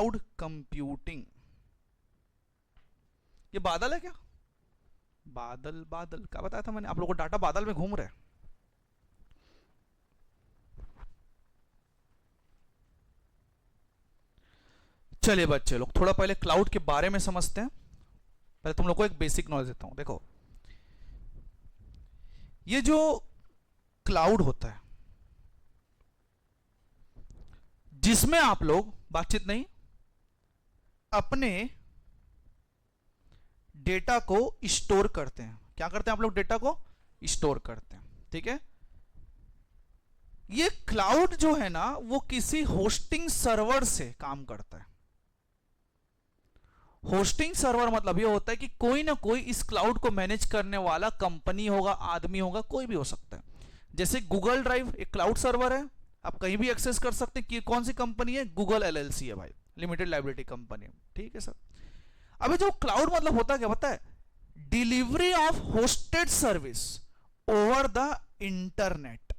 Cloud computing. ये बादल है क्या? बादल बादल क्या बताया था मैंने आप लोगों को? डाटा बादल में घूम रहे हैं। चलिए बच्चे लोग थोड़ा पहले क्लाउड के बारे में समझते हैं। पहले तुम लोग को एक बेसिक नॉलेज देता हूं। देखो ये जो क्लाउड होता है जिसमें आप लोग बातचीत नहीं अपने डेटा को स्टोर करते हैं। क्या करते हैं आप लोग? डेटा को स्टोर करते हैं। ठीक है। ये क्लाउड जो है ना वो किसी होस्टिंग सर्वर से काम करता है। होस्टिंग सर्वर मतलब ये होता है कि कोई ना कोई इस क्लाउड को मैनेज करने वाला कंपनी होगा, आदमी होगा, कोई भी हो सकता है। जैसे गूगल ड्राइव एक क्लाउड सर्वर है, आप कहीं भी एक्सेस कर सकते हैं। कि कौन सी कंपनी है? गूगल एलएलसी है भाई, लिमिटेड लाइबिलिटी कंपनी। ठीक है सर। अभी जो क्लाउड मतलब होता है क्या पता है? Delivery of hosted service over the internet.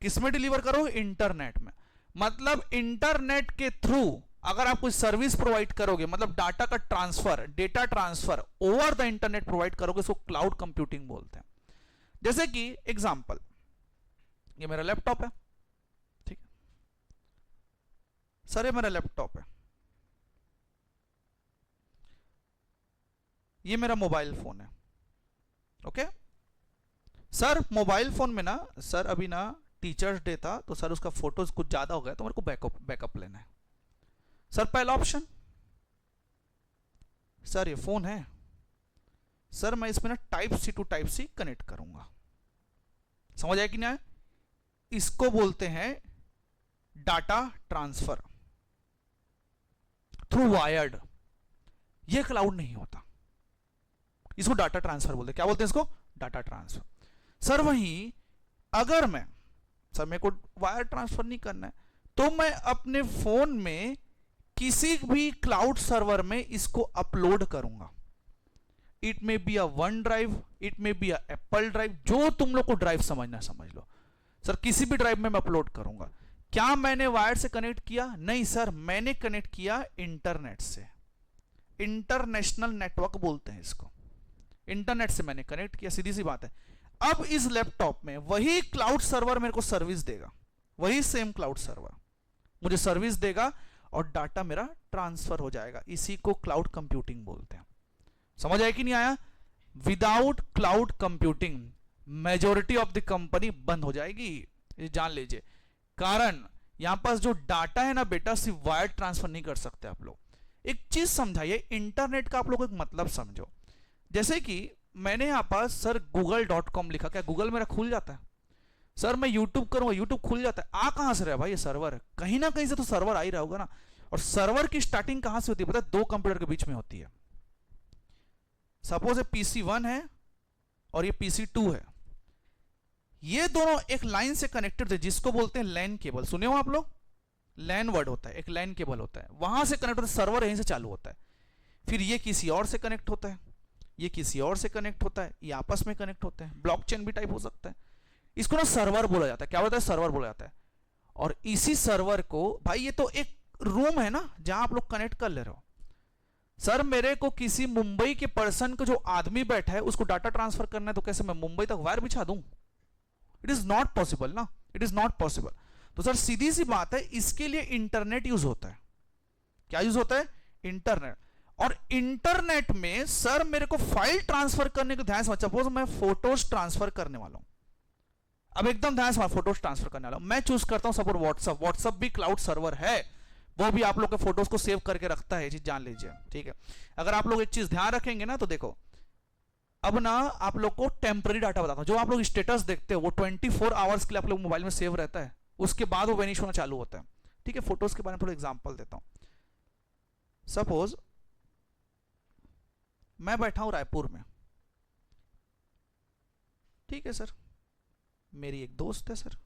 किसमें डिलीवर करो? इंटरनेट में। मतलब इंटरनेट के थ्रू अगर आप कोई सर्विस प्रोवाइड करोगे, मतलब डाटा का transfer, data transfer over the internet provide करोगे, इसको क्लाउड कंप्यूटिंग बोलते हैं। जैसे कि एग्जांपल, ये मेरा लैपटॉप है। ठीक है सर, ये मेरा लैपटॉप है। ये मेरा मोबाइल फोन है। ओके सर, मोबाइल फोन में ना सर अभी ना टीचर्स डे था तो सर उसका फोटोज कुछ ज्यादा हो गया तो मेरे को बैकअप लेना है। सर पहला ऑप्शन, सर ये फोन है सर, मैं इसमें ना type C to type C connect करूंगा। समझ आया कि नहीं आया? इसको बोलते हैं डाटा ट्रांसफर थ्रू वायर्ड। ये क्लाउड नहीं होता, इसको डाटा ट्रांसफर बोलते हैं। क्या बोलते हैं इसको? Data transfer. सर वहीं अगर मैं, सर मेरे को वायर ट्रांसफर नहीं करना है तो मैं अपने फोन में किसी भी क्लाउड सर्वर में इसको अपलोड करूंगा। It may be a one drive, it may be a Apple drive, जो तुम लोग को ड्राइव समझना समझ लो। सर किसी भी ड्राइव में मैं अपलोड करूंगा। क्या मैंने वायर से कनेक्ट किया? नहीं सर, मैंने कनेक्ट किया इंटरनेट से। इंटरनेशनल नेटवर्क बोलते हैं इसको। इंटरनेट से मैंने कनेक्ट किया, सीधी सी बात है। अब इस लैपटॉप में वही क्लाउड सर्वर मेरे को सर्विस देगा, वही सेम क्लाउड सर्वर मुझे सर्विस देगा और डाटा मेरा ट्रांसफर हो जाएगा। इसी को क्लाउड कंप्यूटिंग बोलते हैं। समझ आया कि नहीं आया? Without cloud computing majority of the company बंद हो जाएगी, ये जान लीजिए। कारण यहां पास जो डाटा है ना बेटा, सिर्फ वायर ट्रांसफर नहीं कर सकते आप लोग। एक चीज समझाइए, इंटरनेट का आप लोग एक मतलब समझो। जैसे कि मैंने यहां पास सर google.com लिखा, क्या गूगल मेरा खुल जाता है? सर मैं यूट्यूब करूंगा, यूट्यूब खुल जाता है। आ कहां से रहा भाई? ये सर्वर है, कहीं ना कहीं से तो सर्वर आ ही रहा होगा ना। और सर्वर की स्टार्टिंग कहां से होती है पता है? दो कंप्यूटर के बीच में होती है। सपोज ये PC1 है और ये PC2 है, ये दोनों एक लाइन से कनेक्टेड थे जिसको बोलते हैं लैन केबल। सुने हो आप लोग? लैन वर्ड होता है, एक लैन केबल होता है, वहां से कनेक्ट होता है, सर्वर यहीं से चालू होता है। फिर ये किसी और से कनेक्ट होता है, ये किसी और से कनेक्ट होता है, ये आपस में कनेक्ट होते हैं। ब्लॉकचेन भी टाइप हो सकता है। इसको ना सर्वर बोला जाता है। क्या बोलता है? सर्वर बोला जाता है। और इसी सर्वर को भाई, ये तो एक रूम है ना जहां आप लोग कनेक्ट कर ले रहे हो। सर मेरे को किसी मुंबई के पर्सन को, जो आदमी बैठा है, उसको डाटा ट्रांसफर करना है तो कैसे मैं मुंबई तक वायर बिछा दूं? इट इज नॉट पॉसिबल ना, इट इज नॉट पॉसिबल। तो सर सीधी सी बात है, इसके लिए इंटरनेट यूज होता है। क्या यूज होता है? इंटरनेट। और इंटरनेट में सर मेरे को फाइल ट्रांसफर करने को ध्यान से, सपोज मैं फोटोज ट्रांसफर करने वाला हूं। अब एकदम ध्यान से, फोटोज ट्रांसफर करने वाला हूं, मैं चूज करता हूं सपोज व्हाट्सएप। व्हाट्सएप भी क्लाउड सर्वर है, वो भी आप लोग के फोटोज को सेव करके रखता है, ये चीज जान लीजिए। ठीक है। अगर आप लोग एक चीज ध्यान रखेंगे ना तो देखो, अब ना आप लोग को टेम्पररी डाटा बताता हूं। जो आप लोग स्टेटस देखते हो वो 24 आवर्स के लिए आप लोग मोबाइल में सेव रहता है, उसके बाद वो वेनिश होना चालू होता है। ठीक है। फोटोज के बारे में थोड़ा एग्जांपल देता हूं। सपोज मैं बैठा हूं रायपुर में। ठीक है सर, मेरी एक दोस्त है सर,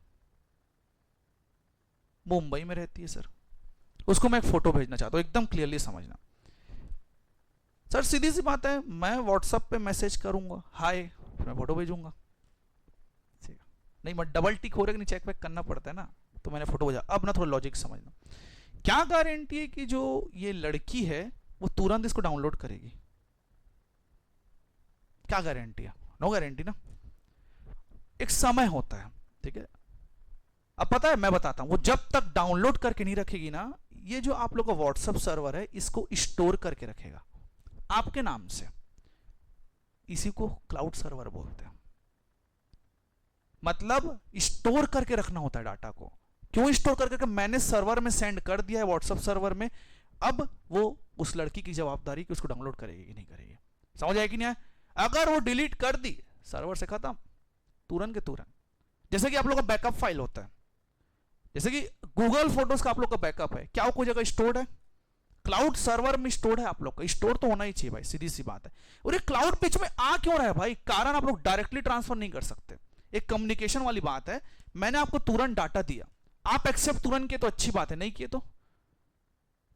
मुंबई में रहती है सर, उसको मैं एक फोटो भेजना चाहता हूं, एकदम क्लियरली समझना। सर सीधी सी बात है, मैं व्हाट्सएप पे मैसेज करूंगा हाय, मैं फोटो भेजूंगा। नहीं मैं डबल टिक हो रहा है कि नहीं चेक वेक करना पड़ता है ना, तो मैंने फोटो भेजा। अब ना थोड़ा लॉजिक समझना, क्या गारंटी है कि जो ये लड़की है वो तुरंत इसको डाउनलोड करेगी? क्या गारंटी है? नो गारंटी ना। एक समय होता है, ठीक है। अब पता है, मैं बताता हूं, वो जब तक डाउनलोड करके नहीं रखेगी ना, ये जो आप लोग का व्हाट्सएप सर्वर है इसको स्टोर करके रखेगा आपके नाम से। इसी को क्लाउड सर्वर बोलते हैं। मतलब स्टोर करके रखना होता है डाटा को। क्यों स्टोर करके? मैंने सर्वर में सेंड कर दिया है, व्हाट्सएप सर्वर में, अब वो उस लड़की की जवाबदारी कि उसको डाउनलोड करेगी कि नहीं करेगी। समझ आया कि नहीं? अगर वो डिलीट कर दी, सर्वर से खत्म, तुरंत के तुरंत। जैसे कि आप लोग का बैकअप फाइल होता है, जैसे कि गूगल फोटोज का आप लोग का बैकअप है, क्या वो कोई जगह स्टोर्ड है? क्लाउड सर्वर में स्टोर्ड है आप लोग का। स्टोर तो होना ही चाहिए भाई, सीधी सी बात है। और ये क्लाउड पिच में आ क्यों रहा है भाई? कारण आप लोग डायरेक्टली ट्रांसफर नहीं कर सकते, एक कम्युनिकेशन वाली बात है। मैंने आपको तुरंत डाटा दिया, आप एक्सेप्ट तुरंत किए तो अच्छी बात है, नहीं किए तो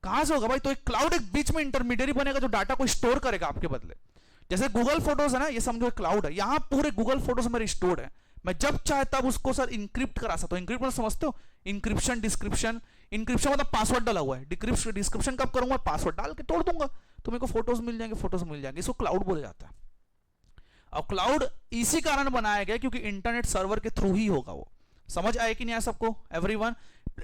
कहां से होगा भाई? तो एक क्लाउड एक बीच में इंटरमीडियरी बनेगा जो डाटा को स्टोर करेगा आपके बदले। जैसे गूगल फोटोज है ना, ये समझो क्लाउड है, यहां पूरे गूगल फोटोज मेरे स्टोर्ड है। मैं जब चाहे तब उसको सर इंक्रिप्ट करा सकता हूं। इंक्रिप्ट मतलब समझते हो? Encryption, description. इंक्रिप्शन मतलब पासवर्ड डाला हुआ है, डिस्क्रिप्शन कब करूंगा? पासवर्ड डाल के तोड़ दूंगा तो मेरे को फोटोज मिल जाएंगे, फोटोज मिल जाएंगे। इसको क्लाउड बोला जाता है। और क्लाउड इसी कारण बनाया गया क्योंकि इंटरनेट सर्वर के थ्रू ही होगा वो। समझ आए कि नहीं आया सबको एवरीवन?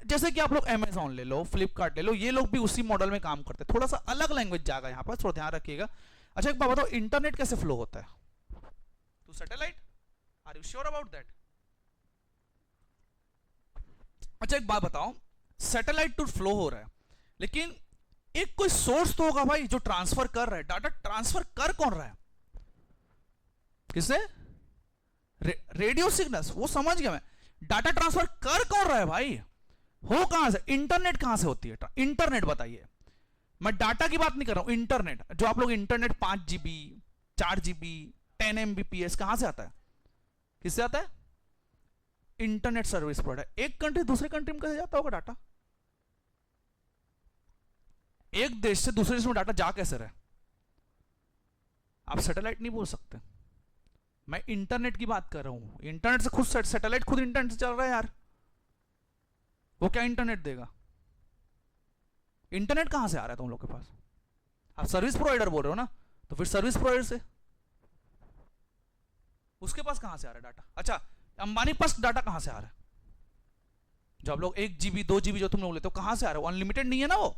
जैसे कि आप लोग अमेजॉन ले लो, फ्लिपकार्ट ले लो, ये लोग भी उसी मॉडल में काम करते हैं। थोड़ा सा अलग लैंग्वेज जाएगा यहाँ पर, थोड़ा ध्यान रखिएगा। अच्छा एक बात बताओ, इंटरनेट कैसे फ्लो होता है? To satellite. Are you sure about that? अच्छा एक बात बताओ, सैटेलाइट टू फ्लो हो रहा है, लेकिन एक कोई सोर्स तो होगा भाई जो ट्रांसफर कर रहा है। डाटा ट्रांसफर कर कौन रहा है? किससे? रेडियो सिग्नल्स, वो समझ गया मैं। डाटा ट्रांसफर कर कौन रहा है भाई? हो कहां से? इंटरनेट कहां से होती है? इंटरनेट बताइए। मैं डाटा की बात नहीं कर रहा हूं, इंटरनेट जो आप लोग इंटरनेट 5 GB 4 GB 10 MBPS कहां से आता है? किससे आता है? Internet service provider. एक कंट्री दूसरे कंट्री में कैसे जाता होगा डाटा? एक देश से दूसरे देश में डाटा जा कैसे रहे? आप सैटेलाइट नहीं बोल सकते। मैं इंटरनेट की बात कर रहा हूं। इंटरनेट से खुद सैटेलाइट खुद इंटरनेट से चल रहा है यार, वो क्या इंटरनेट देगा? इंटरनेट कहां से आ रहा है तुम लोग के पास? आप सर्विस प्रोवाइडर बोल रहे हो ना, तो फिर सर्विस प्रोवाइडर से उसके पास कहां से आ रहा है डाटा? अच्छा अंबानी पास डाटा कहां से आ रहा है? जो आप लोग 1 GB 2 GB जो तुम लोग लेते हो, कहां से आ रहा है? अनलिमिटेड नहीं है ना वो।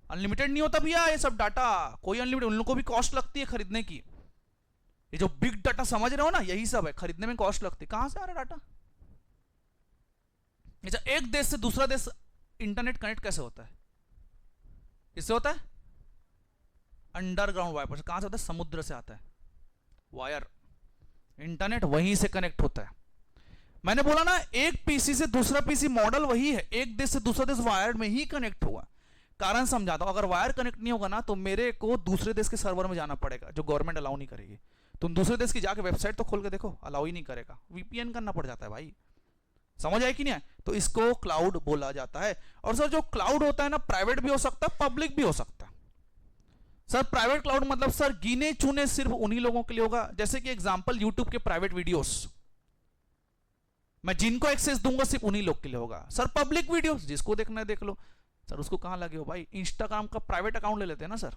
अनलिमिटेड नहीं होता भैया ये सब डाटा, कोई अनलिमिटेड। उन लोगों को भी कॉस्ट लगती है खरीदने की। ये जो बिग डाटा समझ रहे हो ना, यही सब है, खरीदने में कॉस्ट लगती है। कहां से आ रहा है डाटा? अच्छा एक देश से दूसरा देश इंटरनेट कनेक्ट कैसे होता है? किससे होता है? अंडरग्राउंड वायर से। कहां से होता है? समुद्र से आता है वायर। इंटरनेट वहीं से कनेक्ट होता है। मैंने बोला ना, एक पीसी से दूसरा पीसी मॉडल वही है, एक देश से दूसरा देश वायर में ही कनेक्ट हुआ। कारण समझाता हूं, अगर वायर कनेक्ट नहीं होगा ना तो मेरे को दूसरे देश के सर्वर में जाना पड़ेगा, जो गवर्नमेंट अलाउ नहीं करेगी। तुम दूसरे देश की जाके वेबसाइट तो खोल के देखो, अलाउ ही नहीं करेगा, वीपीएन करना पड़ जाता है भाई। समझ आए कि नहीं? तो इसको क्लाउड बोला जाता है। और सर जो क्लाउड होता है ना, प्राइवेट भी हो सकता है, पब्लिक भी हो सकता है। सर प्राइवेट क्लाउड मतलब सर गिने चुने सिर्फ उन्हीं लोगों के लिए होगा। जैसे कि एग्जांपल यूट्यूब के प्राइवेट वीडियोस, मैं जिनको एक्सेस दूंगा सिर्फ उन्हीं लोग के लिए होगा। सर पब्लिक वीडियोस जिसको देखना है देख लो। सर उसको कहां लगे हो भाई? इंस्टाग्राम का प्राइवेट अकाउंट ले लेते हैं ना सर।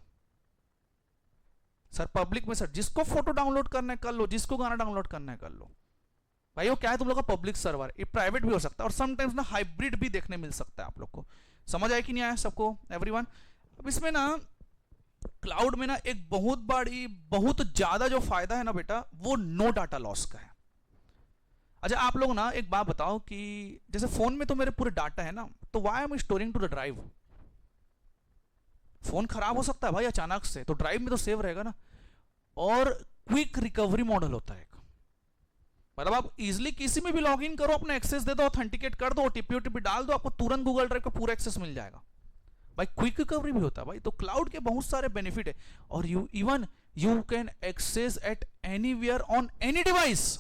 सर पब्लिक में सर जिसको फोटो डाउनलोड करना है कर लो, जिसको गाना डाउनलोड करना है कर लो भाई। वो क्या है तुम लोग का पब्लिक सर्वर, ये प्राइवेट भी हो सकता है, और समटाइम्स ना हाइब्रिड भी देखने मिल सकता है आप लोग को। समझ आया कि नहीं आया सबको एवरीवन? अब इसमें ना क्लाउड में ना एक बहुत बड़ी बहुत ज्यादा जो फायदा है ना बेटा, वो नो डाटा लॉस का है। अच्छा आप लोग ना एक बात बताओ कि जैसे फोन में तो मेरे पूरे डाटा है ना, तो why am storing to the drive? Phone खराब हो सकता है भाई अचानक से, तो ड्राइव में तो सेव रहेगा ना। और क्विक रिकवरी मॉडल होता है, मतलब आप इजिली किसी में भी लॉग इन करो, अपना एक्सेस दे दो, ऑथेंटिकेट कर दो, ओटीपी डाल दो, आपको तुरंत गूगल ड्राइव का पूरा एक्सेस मिल जाएगा भाई। क्विक रिकवरी भी होता है भाई। तो क्लाउड के बहुत सारे बेनिफिट है। और you can access at anywhere on any device.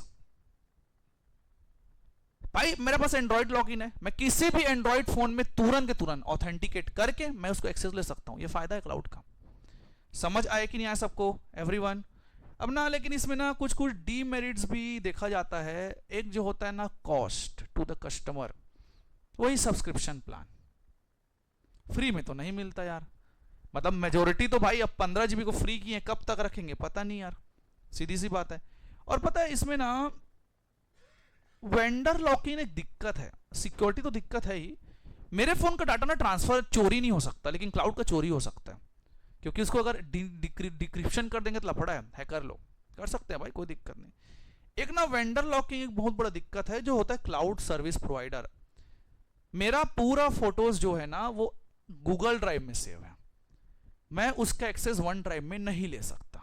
भाई मेरे पास एंड्रॉइड लॉगिन है, मैं किसी भी एंड्रॉइड फोन में तुरंत के तुरंत ऑथेंटिकेट करके मैं उसको एक्सेस ले सकता हूं। ये फायदा है क्लाउड का। समझ आए कि नहीं आया सबको एवरीवन? अब ना लेकिन इसमें ना कुछ कुछ डीमेरिट्स भी देखा जाता है। एक जो होता है ना कॉस्ट टू द कस्टमर, वही सब्सक्रिप्शन प्लान। फ्री में तो नहीं मिलता यार। मतलब मेजोरिटी तो भाई अब 15 GB को फ्री की है, कब तक रखेंगे पता नहीं यार, सीधी सी बात है। और पता है इसमें ना वेंडर लॉकिंग एक दिक्कत है, सिक्योरिटी तो दिक्कत है ही। मेरे फोन का डाटा ना ट्रांसफर चोरी नहीं हो सकता, लेकिन क्लाउड का चोरी हो सकता है, क्योंकि उसको अगर डिक्रिप्शन कर देंगे तो लफड़ा है, हैकर लोग कर सकते हैं भाई, कोई दिक्कत नहीं। एक ना वेंडर लॉकिंग एक बहुत बड़ा दिक्कत है जो होता है क्लाउड सर्विस प्रोवाइडर। मेरा पूरा फोटोज जो है ना वो गूगल ड्राइव में सेव है, मैं उसका एक्सेस वन ड्राइव में नहीं ले सकता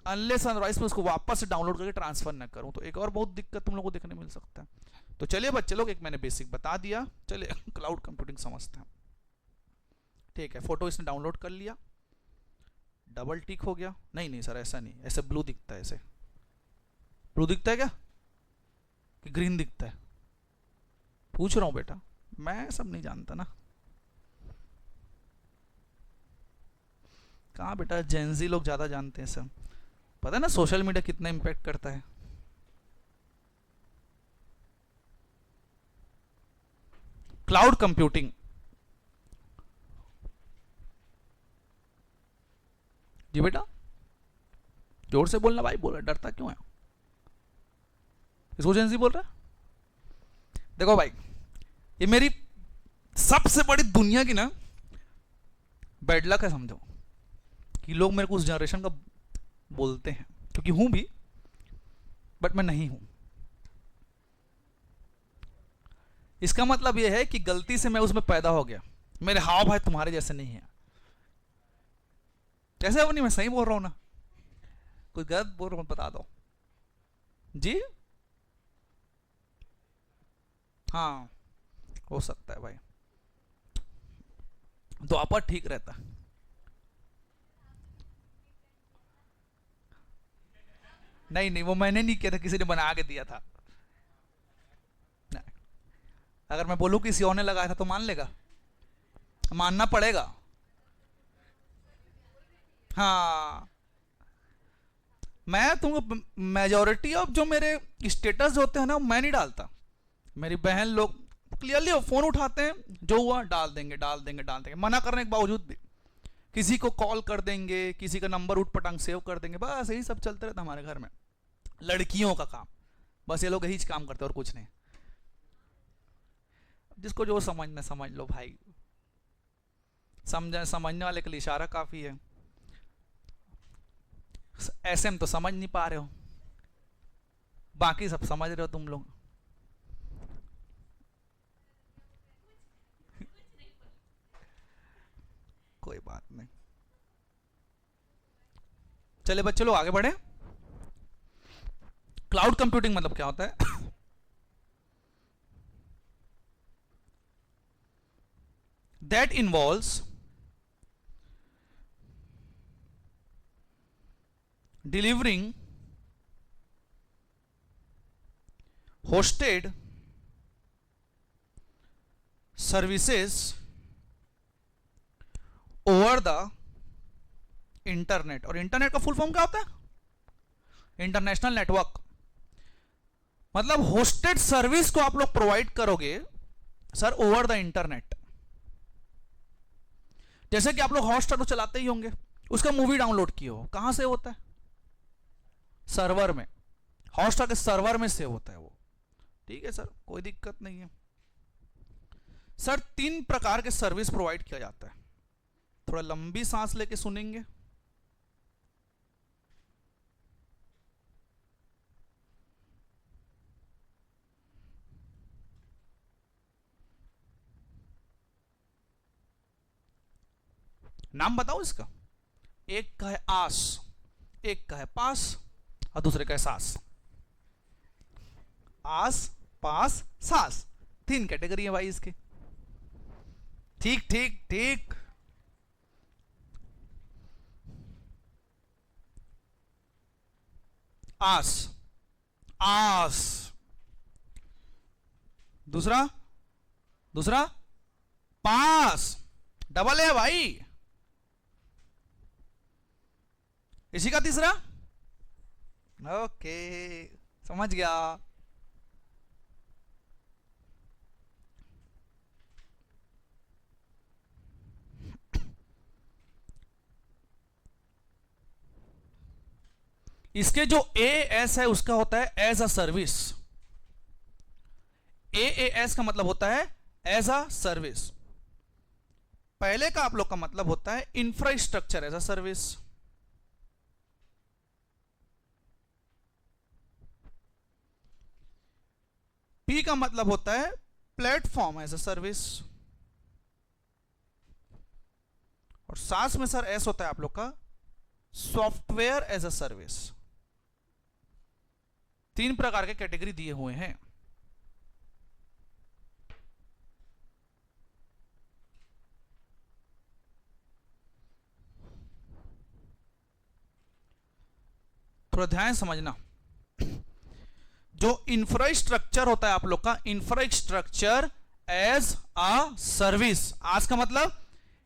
अनलेस अदरवाइज मैं उसको वापस से डाउनलोड करके ट्रांसफर ना करूं, तो एक और बहुत दिक्कत तुम लोगों को देखने मिल सकता है। तो चलिए बच्चे लोग, एक मैंने बेसिक बता दिया, चलिए क्लाउड कंप्यूटिंग समझते हैं। ठीक है, फोटो इसने डाउनलोड कर लिया, डबल टिक हो गया, नहीं नहीं सर ऐसा नहीं, ऐसे ब्लू दिखता है, ऐसे ब्लू दिखता है क्या कि ग्रीन दिखता है, पूछ रहा हूं बेटा, मैं सब नहीं जानता ना। कहाँ बेटा, जेंजी लोग ज्यादा जानते हैं सब, पता है ना सोशल मीडिया कितना इंपैक्ट करता है। क्लाउड कंप्यूटिंग, जी बेटा जोर से बोलना भाई, बोल रहा डरता क्यों है, इसको जेंजी बोल रहा है। देखो भाई, ये मेरी सबसे बड़ी दुनिया की ना बैड लक है समझो, कि लोग मेरे को उस जनरेशन का बोलते हैं, क्योंकि हूं भी बट मैं नहीं हूं। इसका मतलब यह है कि गलती से मैं उसमें पैदा हो गया, मेरे हाव भाई तुम्हारे जैसे नहीं है। कैसे हो, नहीं मैं सही बोल रहा हूं ना, कुछ गलत बोल रहा हूं बता दो जी। हाँ हो सकता है भाई, द्वापर ठीक रहता। नहीं नहीं वो मैंने नहीं किया था, किसी ने बना के दिया था। नहीं। अगर मैं बोलूं किसी और ने लगाया था तो मान लेगा, मानना पड़ेगा। हाँ मैं तुमको मेजोरिटी ऑफ जो मेरे स्टेटस होते हैं ना मैं नहीं डालता, मेरी बहन लोग क्लियरली फोन उठाते हैं, जो हुआ डाल देंगे डाल देंगे डाल देंगे, मना करने के बावजूद भी किसी को कॉल कर देंगे, किसी का नंबर उठ पटांग सेव कर देंगे, बस यही सब चलते रहता हमारे घर में, लड़कियों का काम, बस ये लोग यही काम करते और कुछ नहीं। जिसको जो समझना समझ लो भाई, समझने वाले के लिए इशारा काफी है, ऐसे में तो समझ नहीं पा रहे हो, बाकी सब समझ रहे हो तुम लोग। कोई बात नहीं, चले बच्चे लोग आगे बढ़े। क्लाउड कंप्यूटिंग मतलब क्या होता है that involves delivering hosted services over the internet. और इंटरनेट का फुल फॉर्म क्या होता है, इंटरनेशनल नेटवर्क। मतलब होस्टेड सर्विस को आप लोग प्रोवाइड करोगे सर ओवर द इंटरनेट। जैसे कि आप लोग हॉटस्टार तो चलाते ही होंगे, उसका मूवी डाउनलोड किए हो, कहां से होता है, सर्वर में, हॉटस्टार के सर्वर में सेव होता है वो। ठीक है सर, कोई दिक्कत नहीं है। सर 3 प्रकार के सर्विस प्रोवाइड किया जाता है, थोड़ा लंबी सांस लेके सुनेंगे। नाम बताओ इसका, एक का है आस, एक का है पास और दूसरे का है सास। आस पास सास, 3 कैटेगरी है भाई इसकी। ठीक ठीक ठीक, आस आस, दूसरा दूसरा पास, डबल है भाई, इसी का तीसरा। ओके समझ गया। इसके जो ए एस है उसका होता है as a service. A S का मतलब होता है एज अ सर्विस। पहले का आप लोग का मतलब होता है infrastructure as a service. P का मतलब होता है प्लेटफॉर्म एज अ सर्विस। और साथ में सर एस होता है आप लोग का सॉफ्टवेयर एज अ सर्विस। तीन प्रकार के कैटेगरी दिए हुए हैं। थोड़ा ध्यान समझना। जो इंफ्रास्ट्रक्चर होता है आप लोग का इंफ्रास्ट्रक्चर एज अ सर्विस, आज का मतलब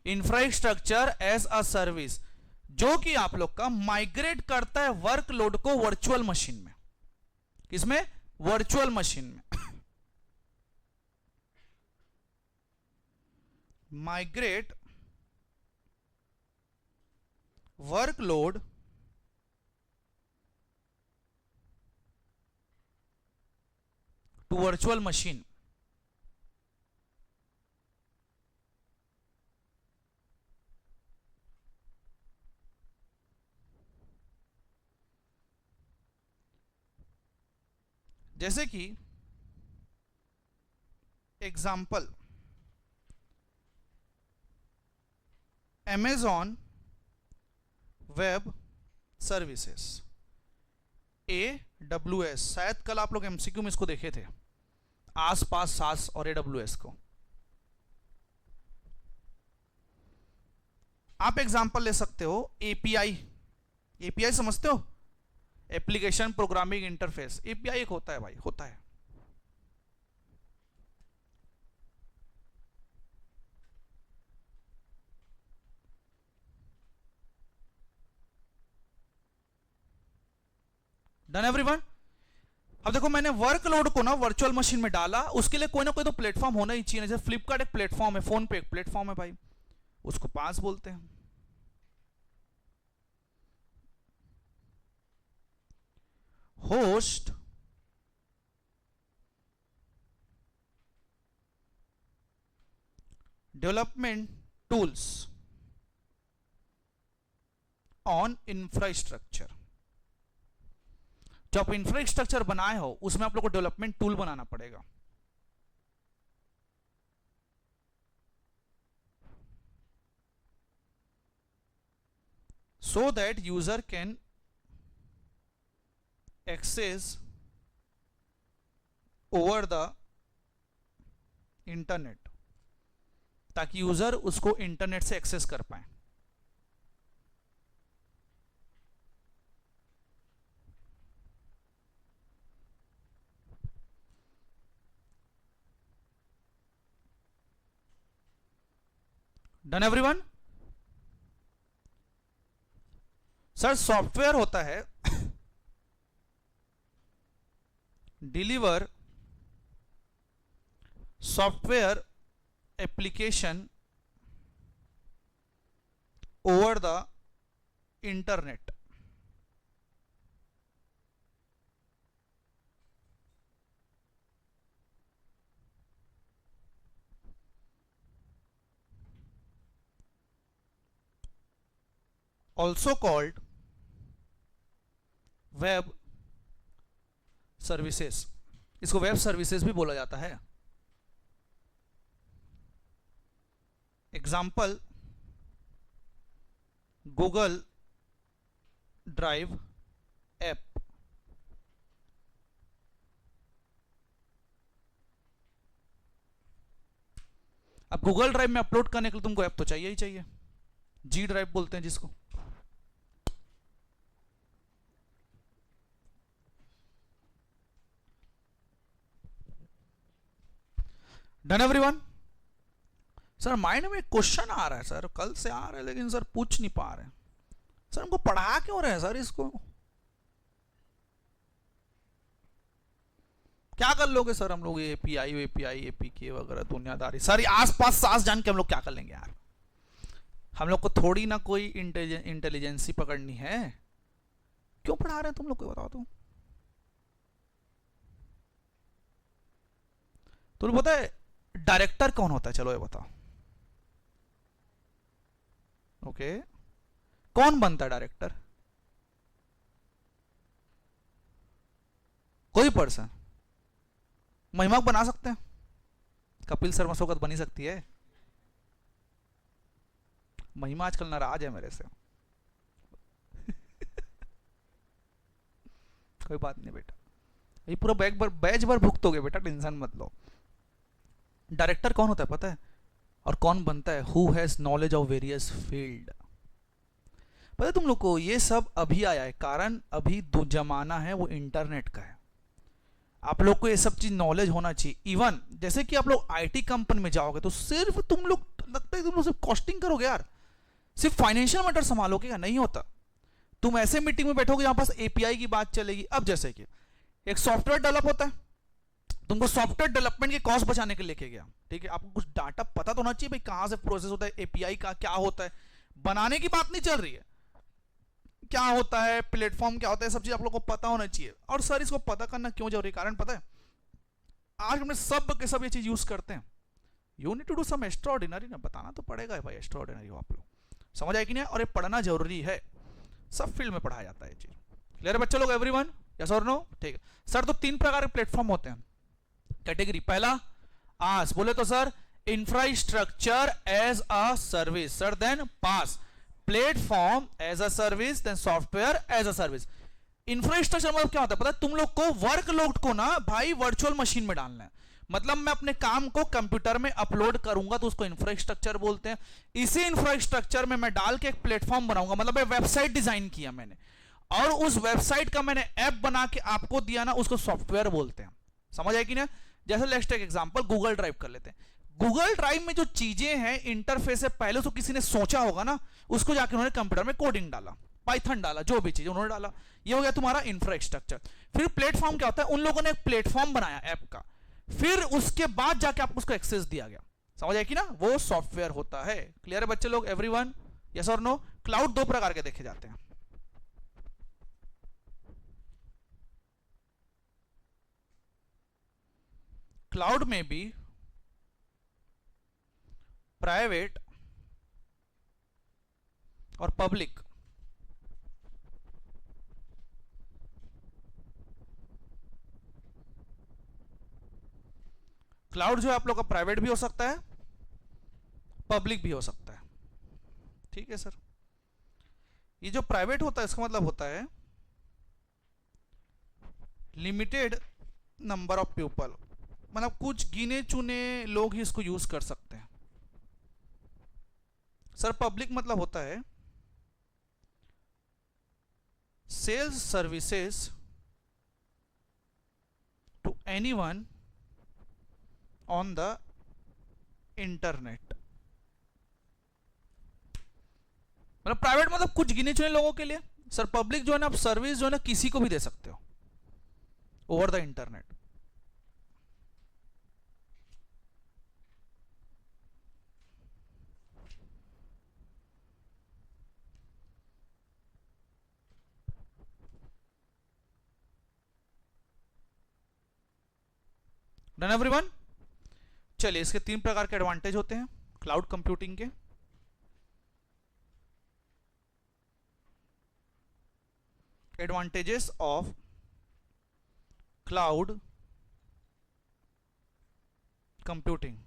इंफ्रास्ट्रक्चर एज अ सर्विस, जो कि आप लोग का माइग्रेट करता है वर्कलोड को वर्चुअल मशीन में। किसमें? वर्चुअल मशीन में। Migrate workload to virtual machine. जैसे कि example Amazon web services, AWS। शायद कल आप लोग एमसीक्यू में इसको देखे थे, आसपास सास और AWS को। आप एग्जाम्पल ले सकते हो एपीआई। एपीआई समझते हो? Application programming interface. एपीआई एक होता है भाई, होता है। Done everyone? अब देखो मैंने वर्कलोड को ना वर्चुअल मशीन में डाला, उसके लिए कोई ना कोई तो प्लेटफॉर्म होना ही चाहिए। जैसे फ्लिपकार्ट एक प्लेटफॉर्म है, फोन पे एक प्लेटफॉर्म है भाई, उसको पास बोलते हैं। Host development tools on infrastructure. जो आप इंफ्रास्ट्रक्चर बनाए हो उसमें आप लोग को डेवलपमेंट टूल बनाना पड़ेगा। so that user can access over the internet, ताकि यूजर उसको इंटरनेट से एक्सेस कर पाए। Done everyone? सर सॉफ्टवेयर होता है deliver software application over the internet. Also called web services. इसको वेब सर्विसेज भी बोला जाता है। Example Google drive app. अब गूगल ड्राइव में अपलोड करने के लिए तुमको ऐप तो चाहिए ही चाहिए, जी ड्राइव बोलते हैं जिसको। Done everyone? सर माइंड में क्वेश्चन आ रहा है सर, कल से आ रहा है लेकिन सर पूछ नहीं पा रहे सर। हमको पढ़ा क्यों रहे हैं सर इसको? क्या कर लोगे सर हम लोग? एपीआई एपीआई एपीके वगैरह दुनियादारी सारी आसपास सांस जान के हम लोग क्या कर लेंगे यार? हम लोग को थोड़ी ना कोई इंटेलिजेंसी पकड़नी है क्यों पढ़ा रहे हैं तुम लोग को बताओ तो। तुम्हें पता है डायरेक्टर कौन होता है, चलो ये बताओ। ओके, कौन बनता है डायरेक्टर? कोई पर्सन। महिमा बना सकते हैं, कपिल शर्मा शोकत बनी सकती है। महिमा आजकल नाराज है मेरे से। कोई बात नहीं बेटा, ये पूरा बैच भर भुगतोगे बेटा, टेंशन मत लो। डायरेक्टर कौन होता है पता है, और कौन बनता है? Who has knowledge of various field. पता है तुम लोग को, ये सब अभी आया है, कारण अभी दो जमाना है वो इंटरनेट का है। आप लोग को ये सब चीज नॉलेज होना चाहिए। इवन जैसे कि आप लोग आईटी कंपनी में जाओगे तो सिर्फ तुम लोग, लगता है तुम लोग सिर्फ कॉस्टिंग करोगे यार, सिर्फ फाइनेंशियल मैटर संभालोगे क्या? नहीं होता। तुम ऐसे मीटिंग में बैठोगे जहां पास एपीआई की बात चलेगी। अब जैसे कि एक सॉफ्टवेयर डेवलप होता है, तुमको सॉफ्टवेयर डेवलपमेंट के कॉस्ट बचाने के लिए लेके गया, ठीक है, आपको कुछ डाटा पता तो होना चाहिए भाई, कहां से प्रोसेस होता है, एपीआई का क्या होता है। बनाने की बात नहीं चल रही है, क्या होता है, प्लेटफॉर्म क्या होता है, सब चीज आप लोग को पता होना चाहिए। और सर इसको पता करना क्यों जरूरी? कारण पता है, आज हमने सब के सब ये चीज यूज करते हैं। You need to do some extraordinary ना, बताना तो पड़ेगा भाई एक्स्ट्राऑर्डिनरी हो आप लोग, समझ आए कि नहीं? और ये पढ़ना जरूरी है, सब फील्ड में पढ़ाया जाता है ये चीज। क्लियर है बच्चे लोग? एवरीवन यस और नो? ठीक है सर। तो तीन प्रकार के प्लेटफॉर्म होते हैं, कैटेगरी। पहला आस, बोले तो sir infrastructure as a service, sir then PaaS platform as a service, then software as a service. Infrastructure मतलब क्या होता है पता है? तुम लोग को वर्कलोड को ना भाई वर्चुअल मशीन में डालना है। मतलब मैं अपने काम को कंप्यूटर में अपलोड करूंगा तो उसको इंफ्रास्ट्रक्चर बोलते हैं। इसी इंफ्रास्ट्रक्चर में मैं डाल के एक प्लेटफॉर्म बनाऊंगा, मतलब वेबसाइट डिजाइन किया मैंने, और उस वेबसाइट का मैंने ऐप बना के आपको दिया ना, उसको सॉफ्टवेयर बोलते हैं। समझ आए कि ना? जैसे let's take example Google drive कर लेते हैं। गूगल ड्राइव में जो चीजें हैं इंटरफेस से पहले तो किसी ने सोचा होगा ना, उसको जाके उन्होंने कंप्यूटर में कोडिंग डाला, पाइथन डाला, जो भी चीज उन्होंने डाला, ये हो गया तुम्हारा इंफ्रास्ट्रक्चर। फिर प्लेटफॉर्म क्या होता है? उन लोगों ने एक प्लेटफॉर्म बनाया ऐप का, फिर उसके बाद जाके आपको उसको एक्सेस दिया गया। समझ आए कि ना? वो सॉफ्टवेयर होता है। क्लियर है बच्चे लोग? एवरीवन यस और नो? क्लाउड दो प्रकार के देखे जाते हैं। क्लाउड में भी प्राइवेट और पब्लिक। क्लाउड जो है आप लोग का प्राइवेट भी हो सकता है, पब्लिक भी हो सकता है। ठीक है सर। ये जो प्राइवेट होता है इसका मतलब होता है लिमिटेड नंबर ऑफ पीपल, मतलब कुछ गिने चुने लोग ही इसको यूज कर सकते हैं। सर पब्लिक मतलब होता है sells services to anyone on the internet. मतलब प्राइवेट मतलब कुछ गिने चुने लोगों के लिए। सर पब्लिक जो है ना, आप सर्विस जो है ना किसी को भी दे सकते हो over the internet. Done everyone? चलिए, इसके तीन प्रकार के एडवांटेज होते हैं क्लाउड कंप्यूटिंग के। Advantages of cloud computing.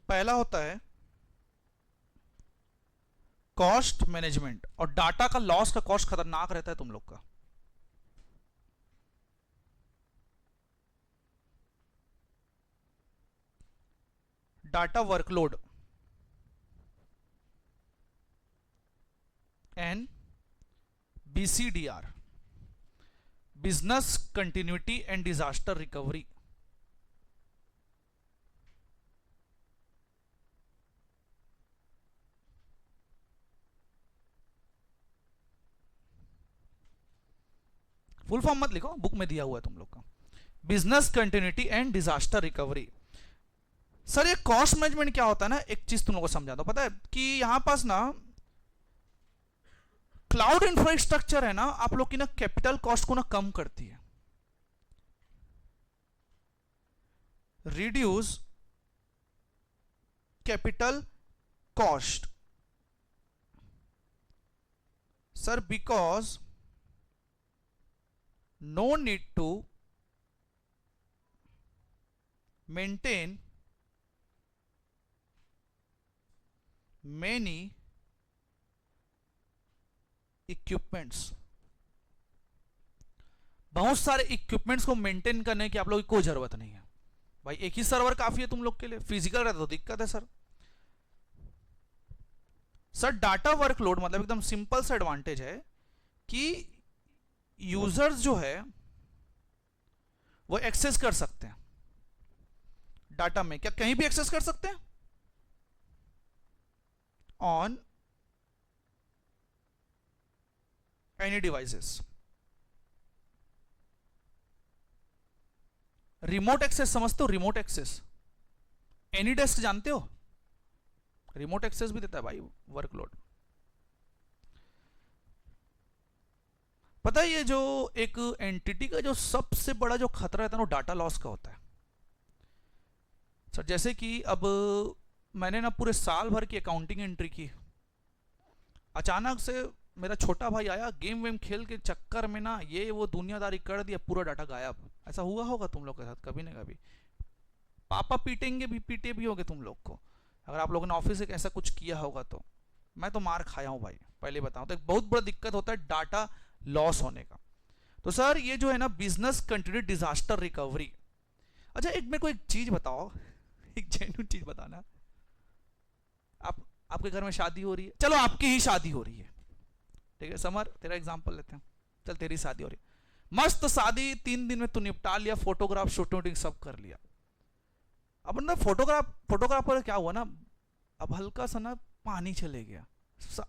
पहला होता है कॉस्ट मैनेजमेंट, और डाटा का लॉस का कॉस्ट खतरनाक रहता है तुम लोग का। Data workload and BCDR, business continuity and disaster recovery. Full form मत लिखो, बुक में दिया हुआ है तुम लोग का। Business continuity and disaster recovery. Sir ये कॉस्ट मैनेजमेंट क्या होता है ना, एक चीज तुम लोगों को समझा दो। पता है कि यहां पास ना क्लाउड इंफ्रास्ट्रक्चर है ना, आप लोग की ना कैपिटल कॉस्ट को ना कम करती है, reduce capital cost. Sir because no need to maintain many equipments, बहुत सारे इक्विपमेंट्स को मेंटेन करने की आप लोगों की कोई जरूरत नहीं है भाई, एक ही सर्वर काफी है तुम लोग के लिए। फिजिकल रहता तो दिक्कत है सर। सर डाटा वर्कलोड मतलब एकदम सिंपल सा एडवांटेज है कि यूजर्स जो है वो एक्सेस कर सकते हैं डाटा में, क्या कहीं भी एक्सेस कर सकते हैं on any devices. Remote access समझते हो? रिमोट एक्सेस, एनी डेस्क जानते हो? रिमोट एक्सेस भी देता है भाई वर्कलोड। पता है ये जो एक एंटिटी का जो सबसे बड़ा जो खतरा रहता है वो डाटा लॉस का होता है सर। जैसे कि अब मैंने ना पूरे साल भर की अकाउंटिंग एंट्री की, अचानक से मेरा छोटा भाई आया, गेम वेम खेल के चक्कर में ना ये वो दुनियादारी कर दिया, पूरा डाटा गायब। ऐसा हुआ होगा तुम लोग के साथ कभी ना कभी, पापा पीटेंगे भी, पीटे भी होगे तुम लोग को अगर आप लोगों ने ऑफिस से ऐसा कुछ किया होगा तो। मैं तो मार खाया हूं भाई, पहले बताऊं तो एक बहुत बड़ा दिक्कत होता है डाटा लॉस होने का। तो सर ये जो है ना बिजनेस कंटिन्यू डिजास्टर रिकवरी। अच्छा एक मेरे को एक चीज बताओ, एक जेन्युइन चीज बताना, आपके घर में शादी हो रही है, चलो आपकी ही शादी हो रही है, ठीक है समर तेरा एग्जांपल लेते हैं, चल तेरी शादी हो रही है, मस्त शादी 3 दिन में तू निपटा लिया, फोटोग्राफ शूटिंग सब कर लिया। अब ना फोटोग्राफर क्या हुआ ना, अब हल्का सा ना पानी चले गया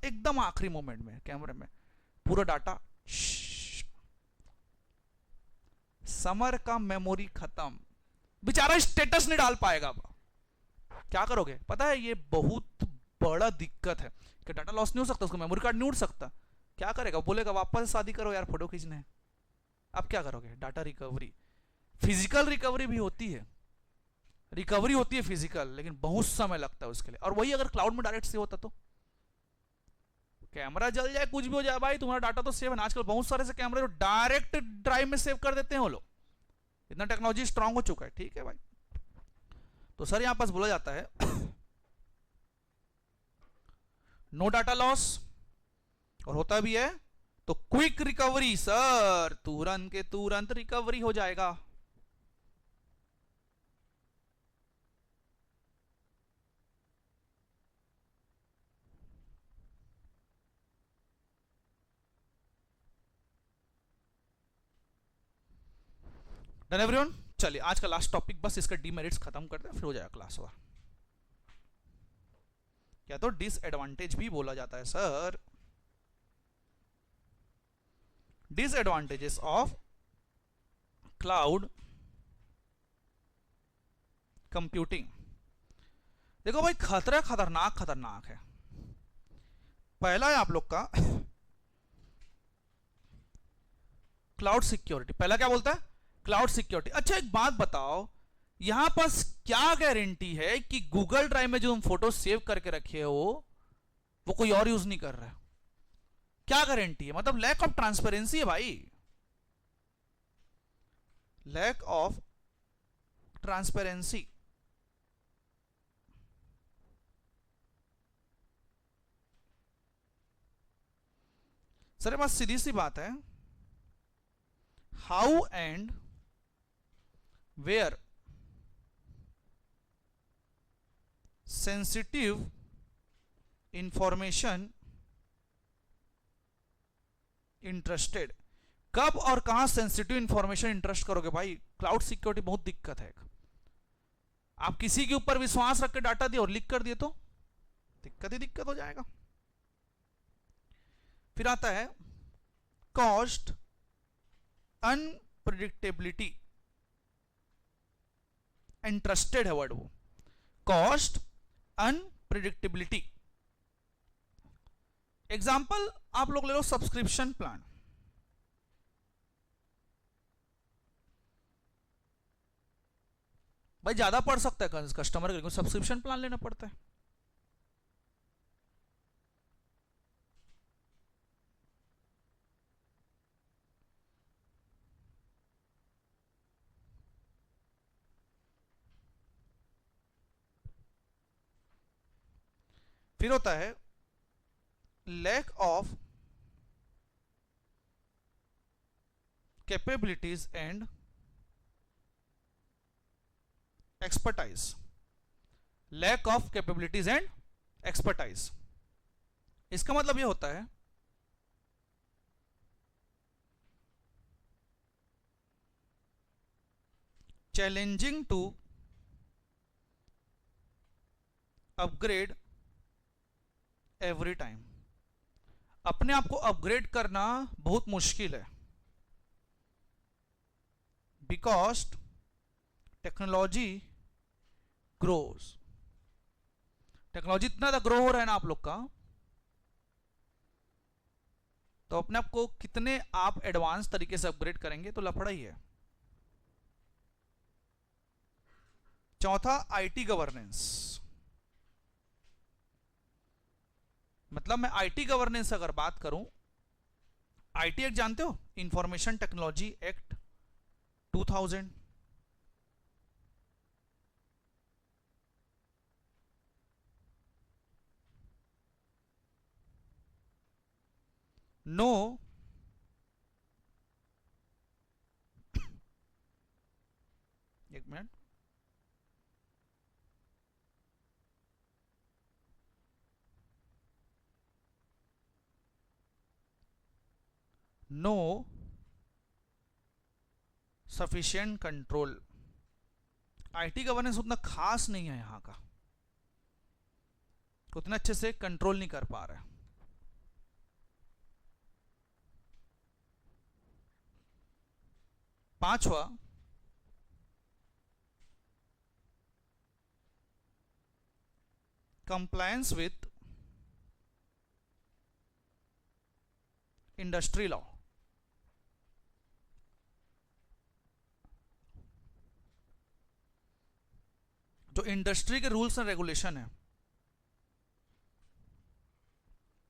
एकदम आखिरी मोमेंट में कैमरे में, पूरा डाटा समर का मेमोरी खत्म, बेचारा स्टेटस नहीं डाल पाएगा। अब क्या करोगे? पता है ये बहुत बड़ा दिक्कत है कि डाटा लॉस नहीं हो सकता, उसको मेमोरी कार्ड नहीं उड़ सकता, क्या करेगा? बोलेगा वापस शादी करो यार, फोटो खींचने है। अब क्या करोगे? डाटा रिकवरी, फिजिकल रिकवरी भी होती है, रिकवरी होती है फिजिकल, लेकिन बहुत समय लगता है उसके लिए। और वही अगर क्लाउड में डायरेक्ट सेव होता तो कैमरा जल जाए कुछ भी हो जाए भाई, तुम्हारा डाटा तो सेव है। आजकल बहुत सारे से कैमरे जो डायरेक्ट ड्राइव में सेव कर देते हैं वो लोग, इतना टेक्नोलॉजी स्ट्रांग हो चुका है, ठीक है भाई। तो सर यहां पास बोला जाता है नो डाटा लॉस, और होता भी है तो क्विक रिकवरी, सर तुरंत के तुरंत रिकवरी हो जाएगा। Done everyone? चलिए आज का लास्ट टॉपिक, बस इसका डीमेरिट्स खत्म करते हैं फिर हो जाएगा क्लास ओवर। क्या तो डिसएडवांटेज भी बोला जाता है sir, disadvantages of cloud computing. देखो भाई खतरा खतरनाक खतरनाक है। पहला है आप लोग का क्लाउड सिक्योरिटी। पहला क्या बोलता है? Cloud security. अच्छा एक बात बताओ, यहां पास क्या गारंटी है कि गूगल ड्राइव में जो तुम फोटो सेव करके रखे हो वो कोई और यूज नहीं कर रहा है? क्या गारंटी है? मतलब लैक ऑफ ट्रांसपेरेंसी है भाई, लैक ऑफ ट्रांसपेरेंसी। सर ये बात सीधी सी बात है, how and where sensitive information interested, कब और कहां सेंसिटिव इंफॉर्मेशन इंटरेस्ट करोगे भाई? क्लाउड सिक्योरिटी बहुत दिक्कत है। आप किसी के ऊपर विश्वास रख के डाटा दिए और लीक कर दिए तो दिक्कत ही दिक्कत हो जाएगा। फिर आता है कॉस्ट अनप्रिडिक्टेबिलिटी, इंटरेस्टेड है वर्ड वो, कॉस्ट, अनप्रिडिक्टेबिलिटी। एग्जाम्पल आप लोग ले लो सब्सक्रिप्शन प्लान। भाई ज्यादा पड़ सकता है कस्टमर के लिए, सब्सक्रिप्शन प्लान लेना पड़ता है। फिर होता है lack of capabilities and expertise. Lack of capabilities and expertise, इसका मतलब यह होता है challenging to upgrade every time. अपने आप को अपग्रेड करना बहुत मुश्किल है, बिकॉज टेक्नोलॉजी ग्रोज। टेक्नोलॉजी इतना ज्यादा ग्रो हो रहा है ना आप लोग का, तो अपने आप को कितने आप एडवांस तरीके से अपग्रेड करेंगे तो लफड़ा ही है। चौथा आईटी गवर्नेंस। मतलब मैं आईटी गवर्नेंस अगर बात करूं, आईटी एक्ट जानते हो, इंफॉर्मेशन टेक्नोलॉजी एक्ट 2000। नो एक minute, no sufficient control. IT governance उतना खास नहीं है यहां का, उतना अच्छे से कंट्रोल नहीं कर पा रहा है। पांचवा कंप्लायंस विथ इंडस्ट्री लॉ। जो इंडस्ट्री के रूल्स एंड रेगुलेशन है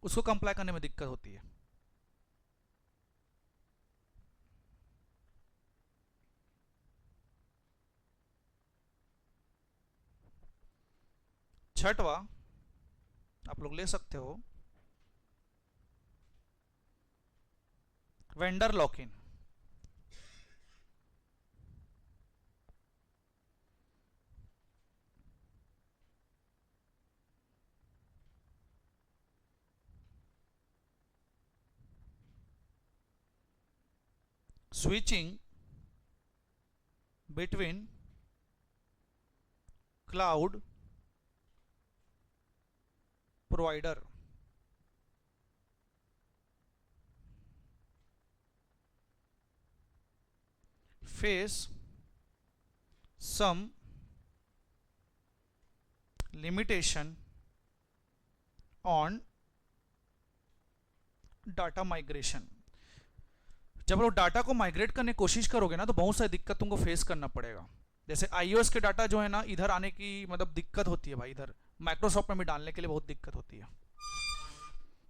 उसको कंप्लाई करने में दिक्कत होती है। छठवा आप लोग ले सकते हो vendor lock in. switching between cloud provider face some limitation on data migration. जब लोग डाटा को माइग्रेट करने की कोशिश करोगे ना तो बहुत सारी दिक्कत तुमको फेस करना पड़ेगा। जैसे iOS के डाटा जो है ना इधर आने की मतलब दिक्कत होती है भाई, इधर माइक्रोसॉफ्ट में भी डालने के लिए बहुत दिक्कत होती है।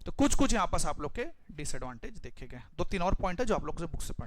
तो कुछ कुछ यहाँ पास आप लोग के डिसएडवांटेज देखे गए। 2-3 और पॉइंट है जो आप लोग से बुक से पढ़